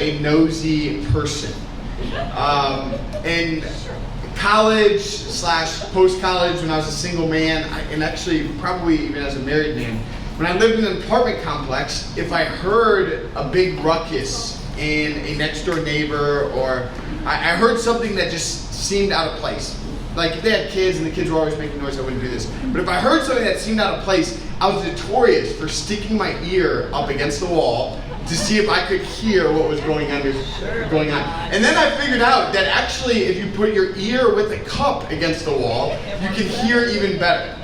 a nosy person. In college / post-college, when I was a single man, and actually probably even as a married man, when I lived in an apartment complex, if I heard a big ruckus in a next door neighbor, or I heard something that just seemed out of place. Like if they had kids and the kids were always making noise, I wouldn't do this. But if I heard something that seemed out of place, I was notorious for sticking my ear up against the wall to see if I could hear what was going on. And then I figured out that actually if you put your ear with a cup against the wall, you can hear even better.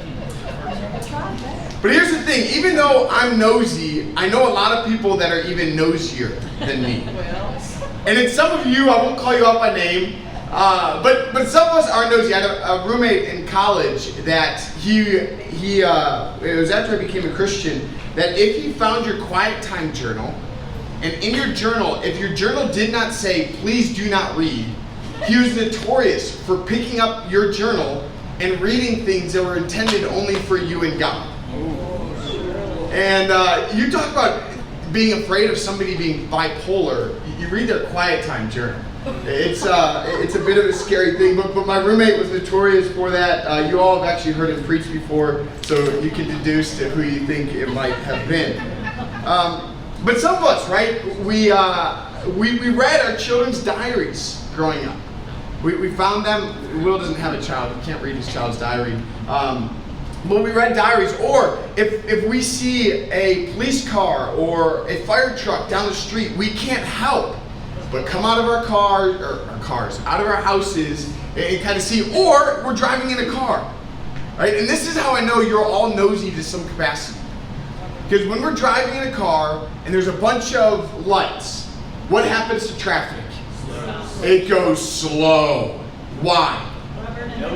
But here's the thing, even though I'm nosy, I know a lot of people that are even nosier than me. And in some of you, I won't call you out by name, but some of us are nosy. I had a roommate in college that it was after I became a Christian, that if he found your quiet time journal, and in your journal, if your journal did not say, please do not read, he was notorious for picking up your journal and reading things that were intended only for you and God. And you talk about being afraid of somebody being bipolar, you read their quiet time journal. It's a bit of a scary thing, but my roommate was notorious for that. You all have actually heard him preach before, so you can deduce to who you think it might have been. But some of us, right, we read our children's diaries growing up. We found them. Will doesn't have a child. He can't read his child's diary. But we read diaries. Or if we see a police car or a fire truck down the street, we can't help but come out of our out of our houses and kind of see. Or we're driving in a car, right? And this is how I know you're all nosy to some capacity. Because when we're driving in a car and there's a bunch of lights, what happens to traffic? It goes slow. Why?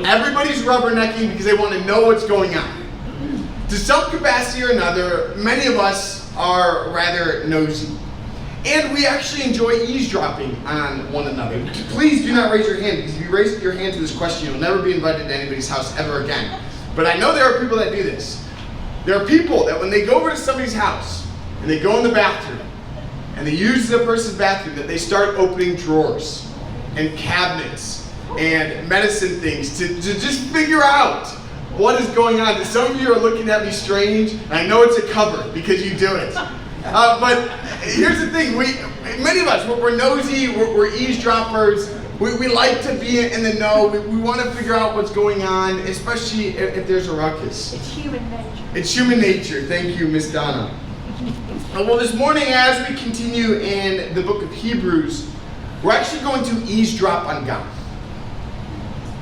Everybody's rubbernecking because they want to know what's going on. To some capacity or another, many of us are rather nosy. And we actually enjoy eavesdropping on one another. Please do not raise your hand, because if you raise your hand to this question, you'll never be invited to anybody's house ever again. But I know there are people that do this. There are people that when they go over to somebody's house and they go in the bathroom and they use the person's bathroom, that they start opening drawers and cabinets and medicine things to just figure out what is going on. Some of you are looking at me strange, and I know it's a cover because you do it. But here's the thing, many of us, we're nosy, we're eavesdroppers. We like to be in the know. We want to figure out what's going on, especially if there's a ruckus. It's human nature. It's human nature. Thank you, Miss Donna. Well, this morning, as we continue in the book of Hebrews, we're actually going to eavesdrop on God.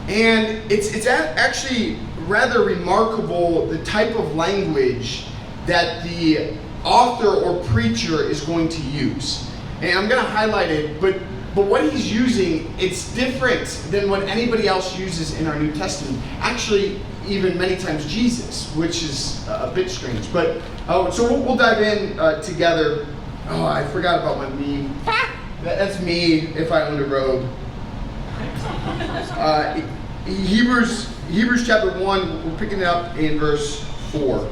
And it's actually rather remarkable, the type of language that the author or preacher is going to use. And I'm going to highlight it, but what he's using, it's different than what anybody else uses in our New Testament. Actually, even many times Jesus, which is a bit strange. But so we'll dive in together. Oh, I forgot about my meme. That's me if I owned a robe. Hebrews chapter 1, we're picking it up in verse 4.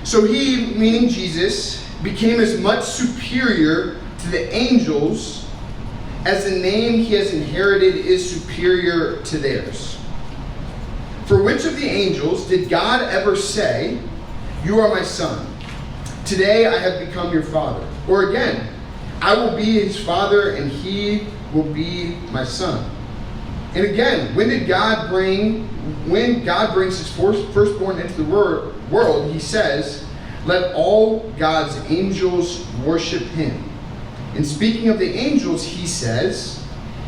So he, meaning Jesus, became as much superior to the angels as the name he has inherited is superior to theirs. For which of the angels did God ever say, "You are my son, today I have become your father"? Or again, "I will be his father and he will be my son"? And again, when God brings his firstborn into the world, he says, "Let all God's angels worship him." And speaking of the angels, he says,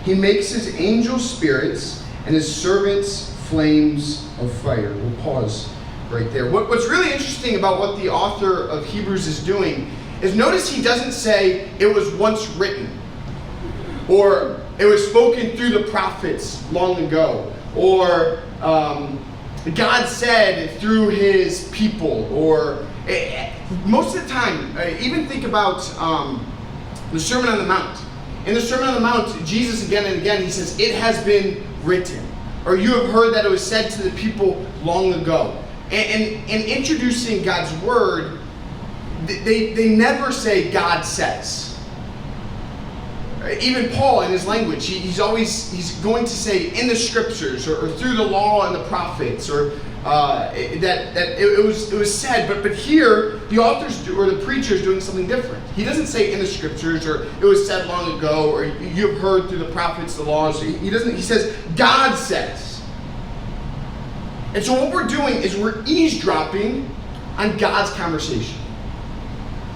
"He makes his angels spirits and his servants flames of fire." We'll pause right there. What's really interesting about what the author of Hebrews is doing is notice he doesn't say it was once written, or it was spoken through the prophets long ago, or God said through his people, or most of the time, even think about the Sermon on the Mount. In the Sermon on the Mount, Jesus again and again, he says, "It has been written," or "You have heard that it was said to the people long ago." And introducing God's word, they never say God says. Even Paul in his language, he's going to say in the scriptures or through the law and the prophets, or that it was said. But here the authors or the preacher is doing something different. He doesn't say in the scriptures or it was said long ago or you've heard through the prophets the laws. He doesn't. He says God says. And so what we're doing is we're eavesdropping on God's conversation.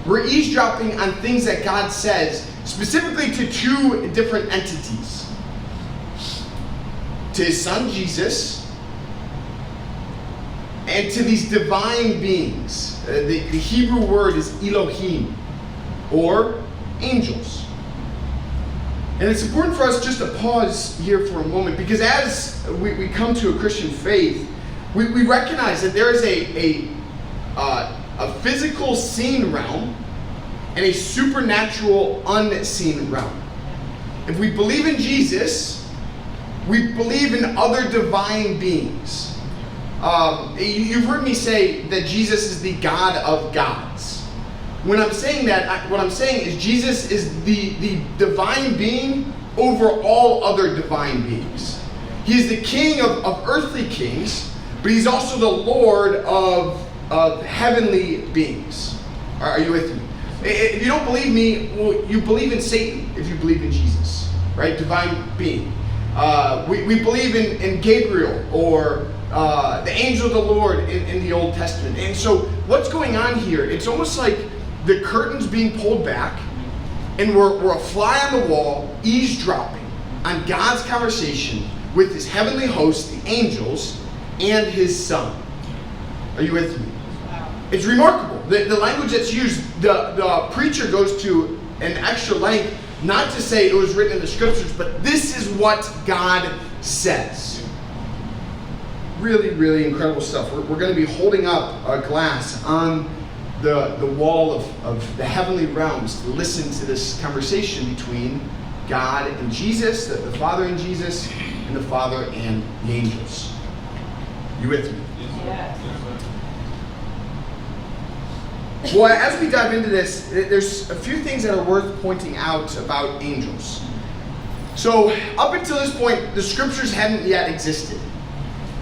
We're eavesdropping on things that God says, specifically to two different entities. To his son Jesus, and to these divine beings. The Hebrew word is Elohim, or angels. And it's important for us just to pause here for a moment, because as we come to a Christian faith, we recognize that there is a physical seen realm and a supernatural unseen realm. If we believe in Jesus, we believe in other divine beings. You've heard me say that Jesus is the God of gods. When I'm saying that, what I'm saying is Jesus is the divine being over all other divine beings. He is the king of earthly kings, but he's also the Lord of heavenly beings. Are you with me? If you don't believe me, well, you believe in Satan if you believe in Jesus, right? Divine being. We believe in Gabriel or the angel of the Lord in the Old Testament. And so what's going on here, it's almost like the curtain's being pulled back and we're a fly on the wall eavesdropping on God's conversation with his heavenly host, the angels, and his son. Are you with me? It's remarkable. The language that's used, the preacher goes to an extra length, not to say it was written in the scriptures, but this is what God says. Really, really incredible stuff. We're going to be holding up a glass on the wall of the heavenly realms to listen to this conversation between God and Jesus, the Father and Jesus, and the Father and the angels. You with me? Yes. Well, as we dive into this, there's a few things that are worth pointing out about angels. So, up until this point, the scriptures hadn't yet existed.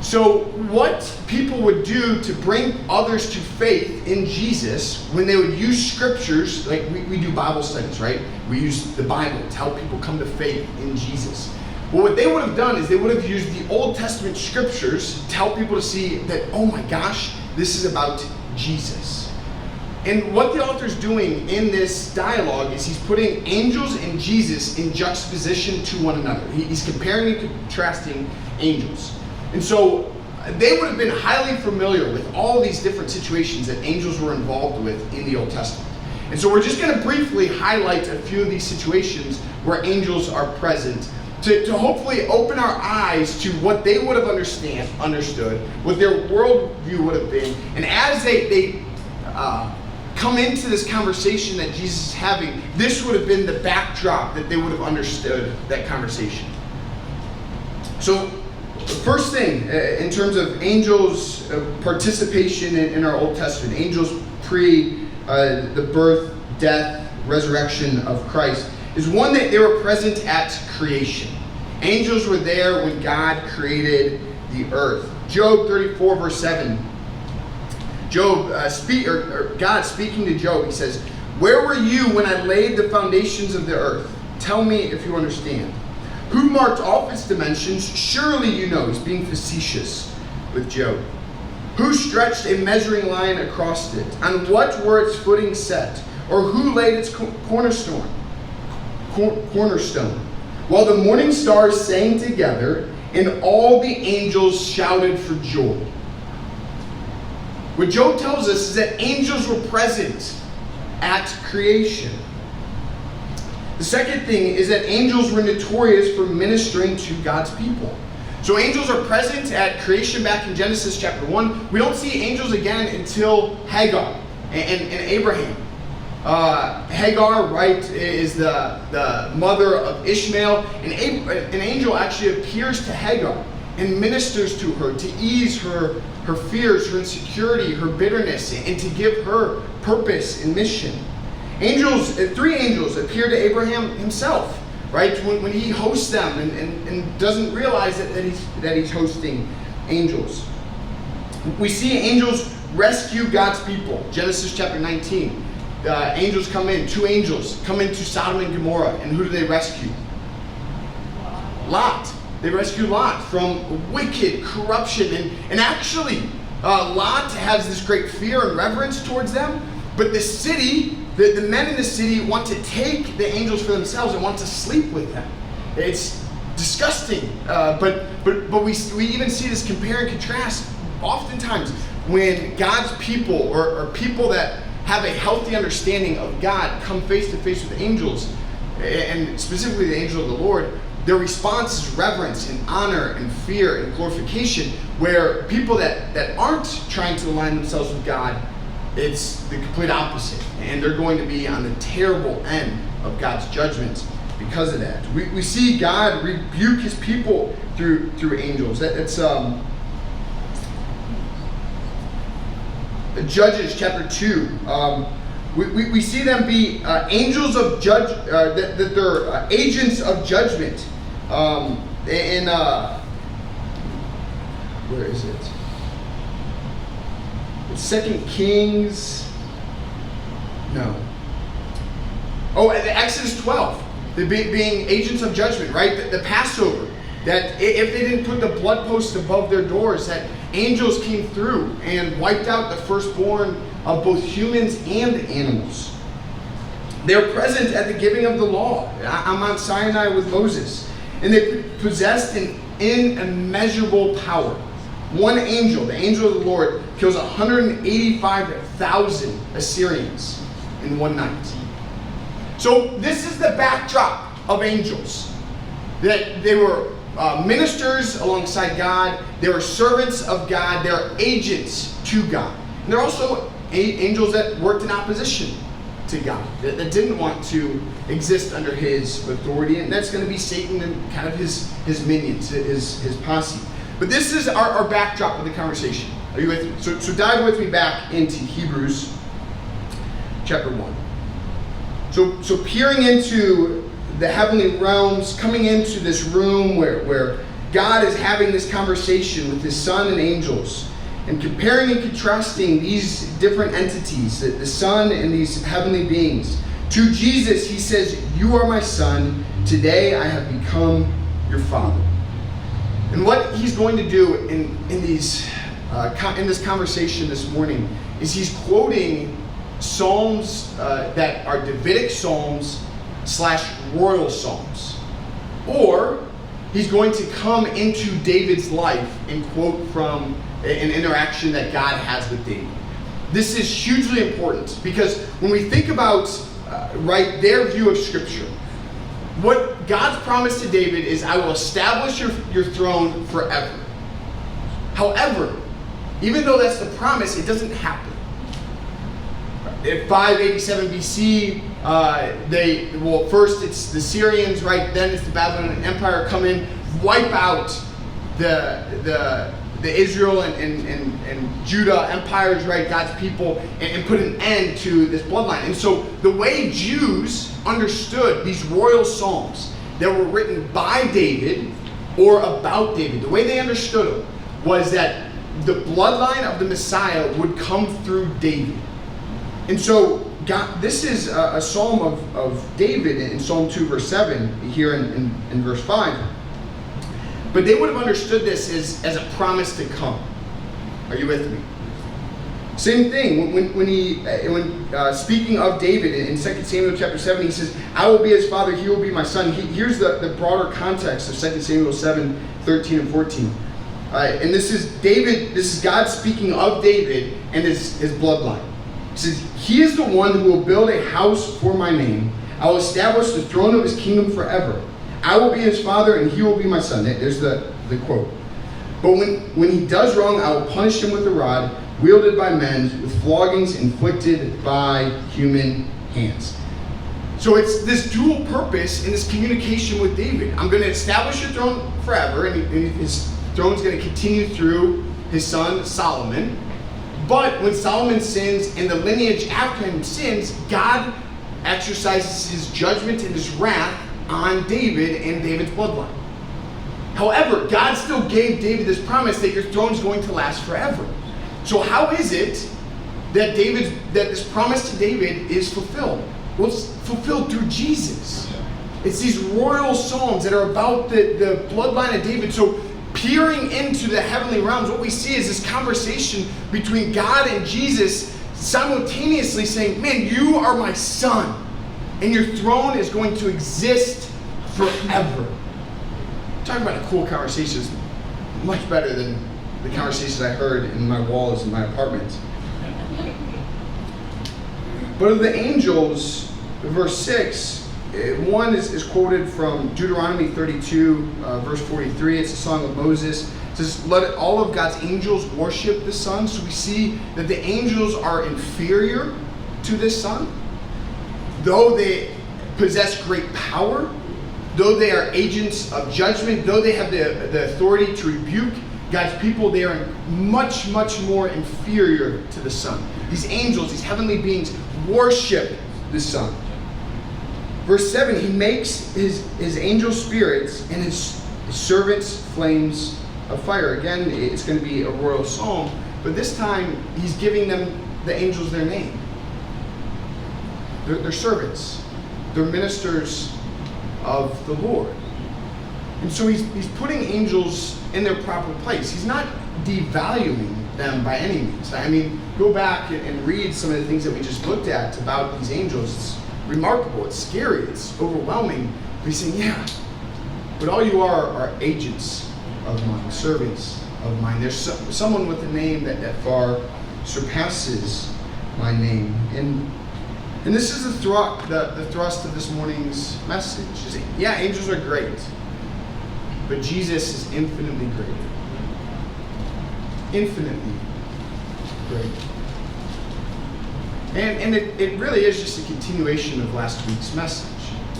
So, what people would do to bring others to faith in Jesus, when they would use scriptures, like we do Bible studies, right? We use the Bible to help people come to faith in Jesus. Well, what they would have done is they would have used the Old Testament scriptures to help people to see that, oh my gosh, this is about Jesus. And what the author's doing in this dialogue is he's putting angels and Jesus in juxtaposition to one another. He's comparing and contrasting angels. And so they would have been highly familiar with all these different situations that angels were involved with in the Old Testament. And so we're just going to briefly highlight a few of these situations where angels are present to hopefully open our eyes to what they would have understood, what their worldview would have been. And as they come into this conversation that Jesus is having, this would have been the backdrop that they would have understood that conversation. So, the first thing, in terms of angels' participation in our Old Testament, angels pre the birth, death, resurrection of Christ, is one that they were present at creation. Angels were there when God created the earth. Job 34, verse 7. God speaking to Job, he says, "Where were you when I laid the foundations of the earth? Tell me if you understand. Who marked off its dimensions? Surely you know." He's being facetious with Job. "Who stretched a measuring line across it? On what were its footings set? Or who laid its cornerstone? While the morning stars sang together, and all the angels shouted for joy." What Job tells us is that angels were present at creation. The second thing is that angels were notorious for ministering to God's people. So angels are present at creation back in Genesis chapter 1. We don't see angels again until Hagar and Abraham. Hagar, right, is the mother of Ishmael. And an angel actually appears to Hagar. and ministers to her to ease her fears, her insecurity, her bitterness, and to give her purpose and mission. Three angels appear to Abraham himself, right? When he hosts them and doesn't realize that he's hosting angels. We see angels rescue God's people. Genesis chapter 19. Angels come in. Two angels come into Sodom and Gomorrah. And who do they rescue? Lot. They rescue Lot from wicked corruption. And actually, Lot has this great fear and reverence towards them. But the city, the men in the city want to take the angels for themselves and want to sleep with them. It's disgusting. But we even see this compare and contrast oftentimes when God's people or people that have a healthy understanding of God come face to face with angels, and specifically the angel of the Lord. Their response is reverence and honor and fear and glorification, where people that aren't trying to align themselves with God, it's the complete opposite. And they're going to be on the terrible end of God's judgment because of that. We see God rebuke his people through angels. That's Judges chapter 2. We see them be angels of judge, that they're agents of judgment. Where is it? It's 2 Kings. No. Oh, Exodus 12. Being agents of judgment, right? The Passover. That if they didn't put the blood posts above their doors, that angels came through and wiped out the firstborn of both humans and animals. They're present at the giving of the law on Mount Sinai with Moses. And they possessed an immeasurable power. One angel, the angel of the Lord, kills 185,000 Assyrians in one night. So this is the backdrop of angels. That they were ministers alongside God. They were servants of God. They're agents to God. And they're also angels that worked in opposition to God, that didn't want to exist under his authority. And that's going to be Satan and kind of his minions, his posse. But this is our backdrop of the conversation. Are you with me? So dive with me back into Hebrews chapter 1. So peering into the heavenly realms, coming into this room where God is having this conversation with his son and angels, and comparing and contrasting these different entities, the son and these heavenly beings. To Jesus, he says, "You are my son. Today I have become your father." And what he's going to do in this conversation this morning is he's quoting psalms that are Davidic psalms / royal psalms. Or he's going to come into David's life and quote from an interaction that God has with David. This is hugely important because when we think about their view of Scripture, what God's promise to David is, "I will establish your throne forever." However, even though that's the promise, it doesn't happen. In 587 BC, first it's the Syrians, right? Then it's the Babylonian Empire come in, wipe out the Israel and Judah empires, right? God's people, and put an end to this bloodline. And so the way Jews understood these royal psalms that were written by David or about David, the way they understood them was that the bloodline of the Messiah would come through David. And so this is a psalm of David in Psalm 2 verse 7 here in verse 5. But they would have understood this as a promise to come. Are you with me? Same thing when speaking of David in 2 Samuel chapter 7, he says, "I will be his father, he will be my son." Here's the broader context of 2 Samuel 7, 13 and 14. And this is David. This is God speaking of David and his bloodline. He says, "He is the one who will build a house for my name. I will establish the throne of his kingdom forever. I will be his father and he will be my son." There's the quote. "But when he does wrong, I will punish him with a rod wielded by men, with floggings inflicted by human hands." So it's this dual purpose in this communication with David. I'm going to establish your throne forever, and his throne's going to continue through his son Solomon. But when Solomon sins and the lineage after him sins, God exercises his judgment and his wrath on David and David's bloodline. However, God still gave David this promise that your throne's going to last forever. So how is it that this promise to David is fulfilled? Well, it's fulfilled through Jesus. It's these royal psalms that are about the bloodline of David. So peering into the heavenly realms, what we see is this conversation between God and Jesus simultaneously saying, man, you are my son, and your throne is going to exist forever. Talk about a cool conversation. It's much better than the conversations I heard in my walls in my apartment. But of the angels, verse 6, one is quoted from Deuteronomy 32, verse 43. It's a song of Moses. It says, let all of God's angels worship the Son. So we see that the angels are inferior to this Son. Though they possess great power, though they are agents of judgment, though they have the authority to rebuke God's people, they are much, much more inferior to the Son. These angels, these heavenly beings, worship the Son. Verse 7, he makes his angel spirits and his servants flames of fire. Again, it's going to be a royal psalm, but this time he's giving them, the angels, their name. They're servants. They're ministers of the Lord. And so he's putting angels in their proper place. He's not devaluing them by any means. I mean, go back and read some of the things that we just looked at about these angels. It's remarkable, it's scary, it's overwhelming. But he's saying, yeah, but all you are agents of mine, servants of mine. There's someone with a name that far surpasses my name. And this is the thrust of this morning's message. Is, yeah, angels are great, but Jesus is infinitely greater. Infinitely greater. And it really is just a continuation of last week's message.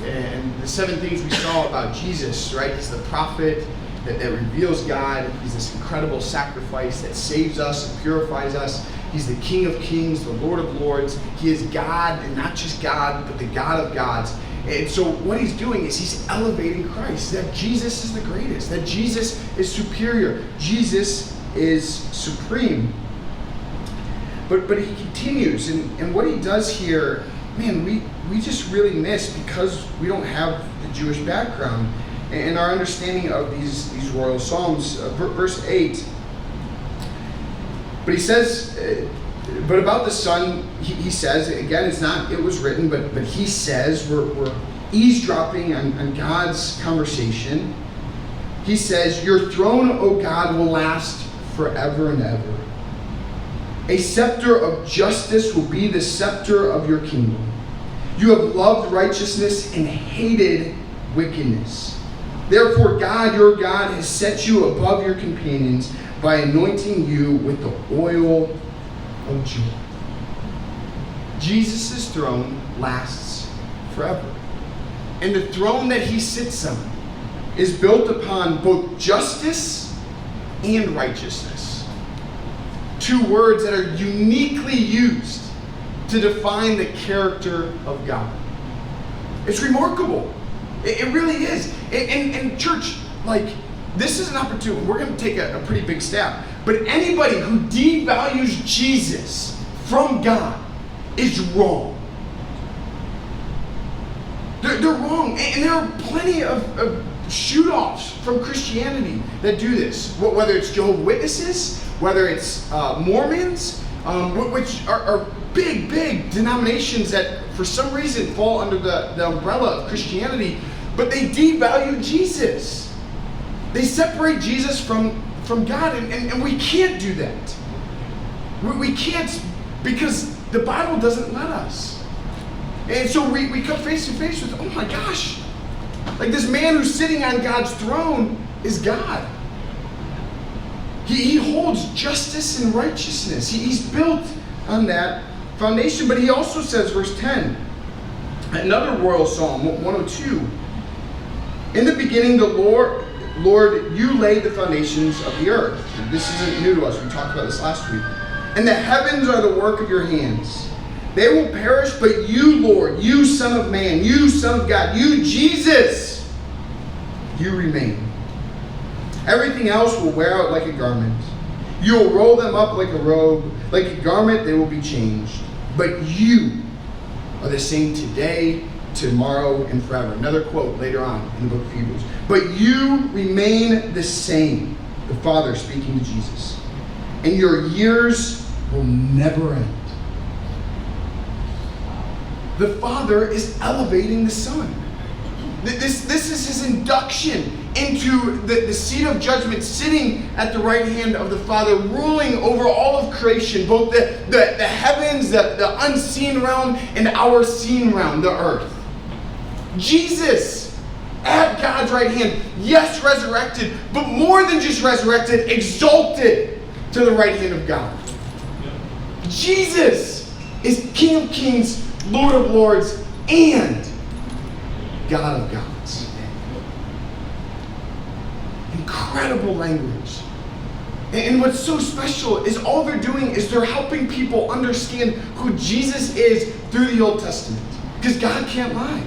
And the 7 things we saw about Jesus, right? He's the prophet that reveals God. He's this incredible sacrifice that saves us and purifies us. He's the King of Kings, the Lord of Lords. He is God, and not just God, but the God of gods. And so what he's doing is he's elevating Christ, that Jesus is the greatest, that Jesus is superior, Jesus is supreme. But he continues, and what he does here, man, we just really miss because we don't have the Jewish background and our understanding of these royal psalms. Verse 8, but he says, but about the Son, he says, again, it was written, but he says, we're eavesdropping on God's conversation. He says, your throne, O God, will last forever and ever. A scepter of justice will be the scepter of your kingdom. You have loved righteousness and hated wickedness. Therefore, God, your God, has set you above your companions by anointing you with the oil of joy. Jesus' throne lasts forever. And the throne that he sits on is built upon both justice and righteousness. 2 words that are uniquely used to define the character of God. It's remarkable. It really is. And church, like, this is an opportunity. We're going to take a pretty big step. But anybody who devalues Jesus from God is wrong. They're wrong. And there are plenty of shoot-offs from Christianity that do this. Whether it's Jehovah's Witnesses, whether it's Mormons, which are big denominations that for some reason fall under the umbrella of Christianity, but they devalue Jesus. They separate Jesus from God, and we can't do that. We can't, because the Bible doesn't let us. And so we come face to face with, oh my gosh, like this man who's sitting on God's throne is God. He holds justice and righteousness. He's built on that foundation. But he also says, verse 10, another royal psalm, 102. In the beginning, the Lord Lord, you laid the foundations of the earth. This isn't new to us. We talked about this last week. And the heavens are the work of your hands. They will perish, but you, Lord, you Son of Man, you Son of God, you Jesus, you remain. Everything else will wear out like a garment. You will roll them up like a robe. Like a garment, they will be changed. But you are the same today, tomorrow, and forever. Another quote later on in the book of Hebrews. But you remain the same. The Father speaking to Jesus. And your years will never end. The Father is elevating the Son. This is his induction into the seat of judgment, sitting at the right hand of the Father, ruling over all of creation, both the heavens, the unseen realm, and our seen realm, the earth. Jesus, at God's right hand, yes, resurrected, but more than just resurrected, exalted to the right hand of God. Jesus is King of Kings, Lord of Lords, and God of gods. Incredible language. And what's so special is all they're doing is they're helping people understand who Jesus is through the Old Testament. Because God can't lie.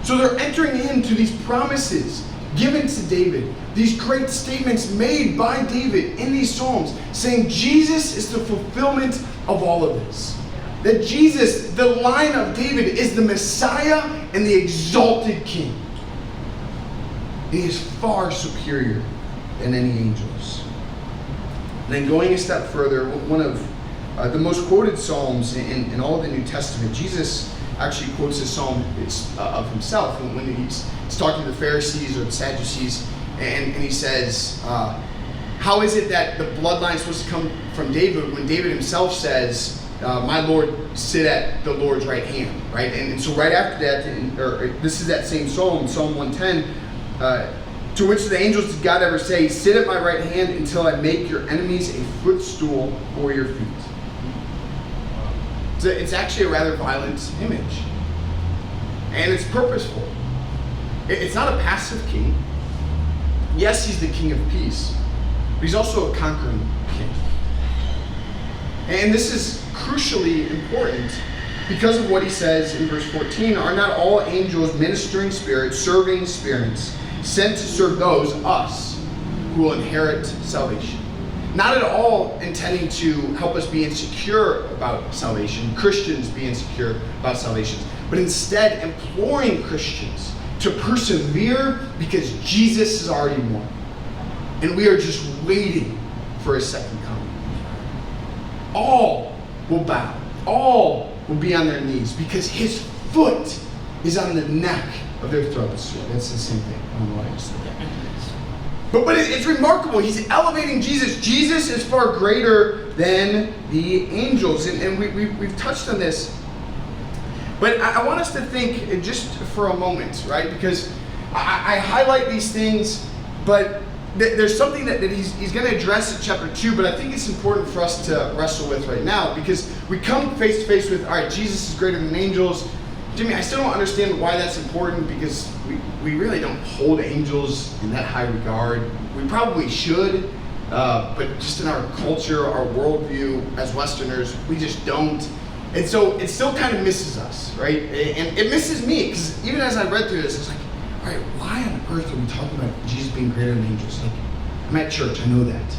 So they're entering into these promises given to David, these great statements made by David in these Psalms, saying Jesus is the fulfillment of all of this. That Jesus, the line of David, is the Messiah and the exalted King. He is far superior than any angels. And then going a step further, one of the most quoted Psalms in all of the New Testament, Jesus actually quotes this psalm of himself when he's talking to the Pharisees or the Sadducees, and he says, how is it that the bloodline is supposed to come from David when David himself says, my Lord sit at the Lord's right hand, right? And so right after that, this is that same psalm, Psalm 110, to which the angels did God ever say, sit at my right hand until I make your enemies a footstool for your feet. So it's actually a rather violent image. And it's purposeful. It's not a passive king. Yes, he's the king of peace, but he's also a conquering king. And this is crucially important because of what he says in verse 14, are not all angels ministering spirits, serving spirits, sent to serve those, us, who will inherit salvation? Not at all intending to help us be insecure about salvation, Christians be insecure about salvation, but instead imploring Christians to persevere because Jesus has already won. And we are just waiting for his second coming. All will bow. All will be on their knees because his foot is on the neck of their throats. That's the same thing. I don't know why I just said that. But it's remarkable. He's elevating Jesus. Jesus is far greater than the angels. And we've touched on this. But I want us to think just for a moment, right? Because I highlight these things, but there's something that he's going to address in chapter 2, but I think it's important for us to wrestle with right now, because we come face to face with, all right, Jesus is greater than angels. Jimmy, I still don't understand why that's important, because we really don't hold angels in that high regard. We probably should, but just in our culture, our worldview as Westerners, we just don't. And so it still kind of misses us, right? And it misses me, because even as I read through this, it's like, all right, why on earth are we talking about Jesus being greater than angels? Like, I'm at church, I know that.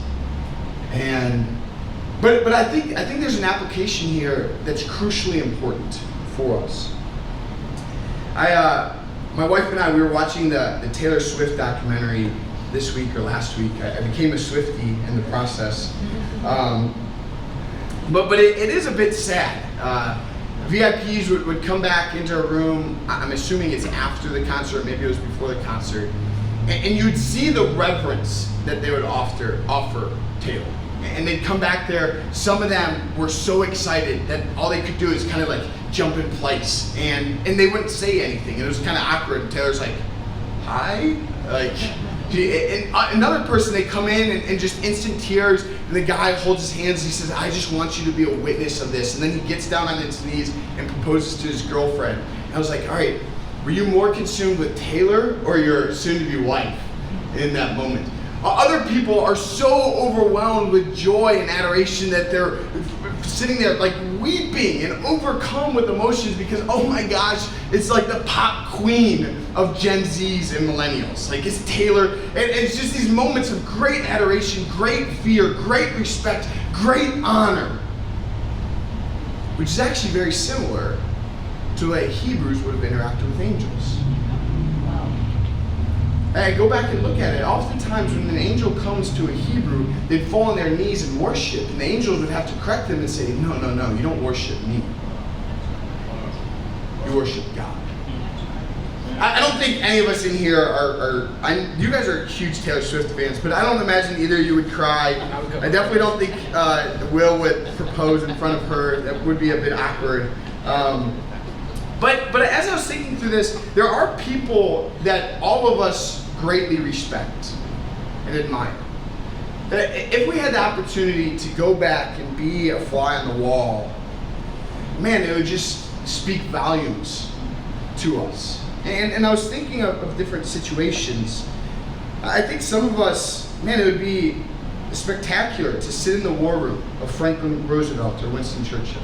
But I think there's an application here that's crucially important for us. My wife and I, we were watching the Taylor Swift documentary this week or last week. I became a Swiftie in the process. But it is a bit sad. VIPs would come back into a room, I'm assuming it's after the concert, maybe it was before the concert, and you'd see the reverence that they would offer Taylor. And they'd come back there, some of them were so excited that all they could do is kind of like jump in place, and they wouldn't say anything. It was kind of awkward, and Taylor's like, hi? And another person, they come in and just instant tears, and the guy holds his hands, he says, I just want you to be a witness of this. And then he gets down on his knees and proposes to his girlfriend. And I was like, all right, were you more consumed with Taylor or your soon-to-be wife? in that moment. Other people are so overwhelmed with joy and adoration that they're sitting there like weeping and overcome with emotions because, oh my gosh, it's like the pop queen of Gen Zs and millennials. Like it's Taylor, and it's just these moments of great adoration, great fear, great respect, great honor, which is actually very similar to the way Hebrews would have interacted with angels. Hey, go back and look at it. Oftentimes when an angel comes to a Hebrew, they'd fall on their knees and worship, and the angels would have to correct them and say, no, you don't worship me. You worship God. I don't think any of us in here you guys are huge Taylor Swift fans, but I don't imagine either of you would cry. I definitely don't think Will would propose in front of her. That would be a bit awkward. But as I was thinking through this, there are people that all of us greatly respect and admire. That if we had the opportunity to go back and be a fly on the wall, man, it would just speak volumes to us. And I was thinking of different situations. I think some of us, man, it would be spectacular to sit in the war room of Franklin Roosevelt or Winston Churchill.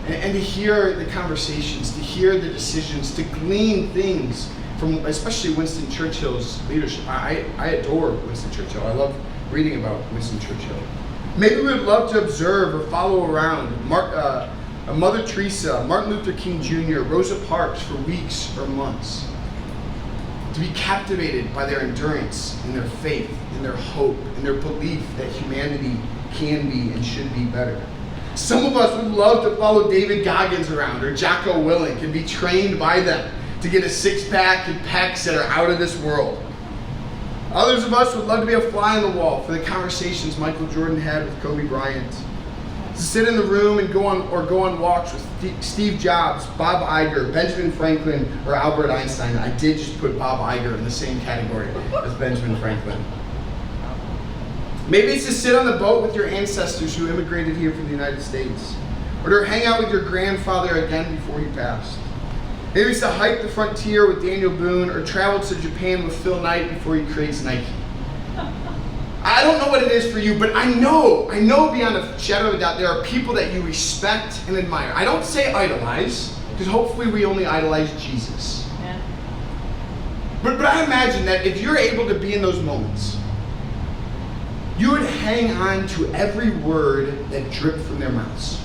And to hear the conversations, to hear the decisions, to glean things from especially Winston Churchill's leadership. I adore Winston Churchill. I love reading about Winston Churchill. Maybe we would love to observe or follow around Mother Teresa, Martin Luther King Jr., Rosa Parks for weeks or months. To be captivated by their endurance and their faith and their hope and their belief that humanity can be and should be better. Some of us would love to follow David Goggins around or Jocko Willink and be trained by them to get a six-pack and pecs that are out of this world. Others of us would love to be a fly on the wall for the conversations Michael Jordan had with Kobe Bryant. To sit in the room and go on walks with Steve Jobs, Bob Iger, Benjamin Franklin, or Albert Einstein. I did just put Bob Iger in the same category as Benjamin Franklin. Maybe it's to sit on the boat with your ancestors who immigrated here from the United States. Or to hang out with your grandfather again before he passed. Maybe it's to hike the frontier with Daniel Boone or travel to Japan with Phil Knight before he creates Nike. I don't know what it is for you, but I know beyond a shadow of a doubt there are people that you respect and admire. I don't say idolize, because hopefully we only idolize Jesus. Yeah. But I imagine that if you're able to be in those moments, you would hang on to every word that dripped from their mouths.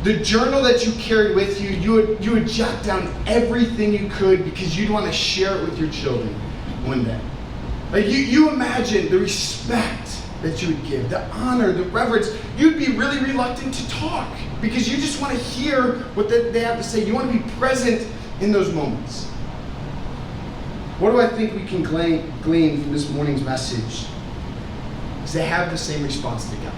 The journal that you carried with you, you would jot down everything you could because you'd want to share it with your children one day. Like you imagine the respect that you would give, the honor, the reverence. You'd be really reluctant to talk because you just want to hear what they have to say. You want to be present in those moments. What do I think we can glean from this morning's message? Is they have the same response to God.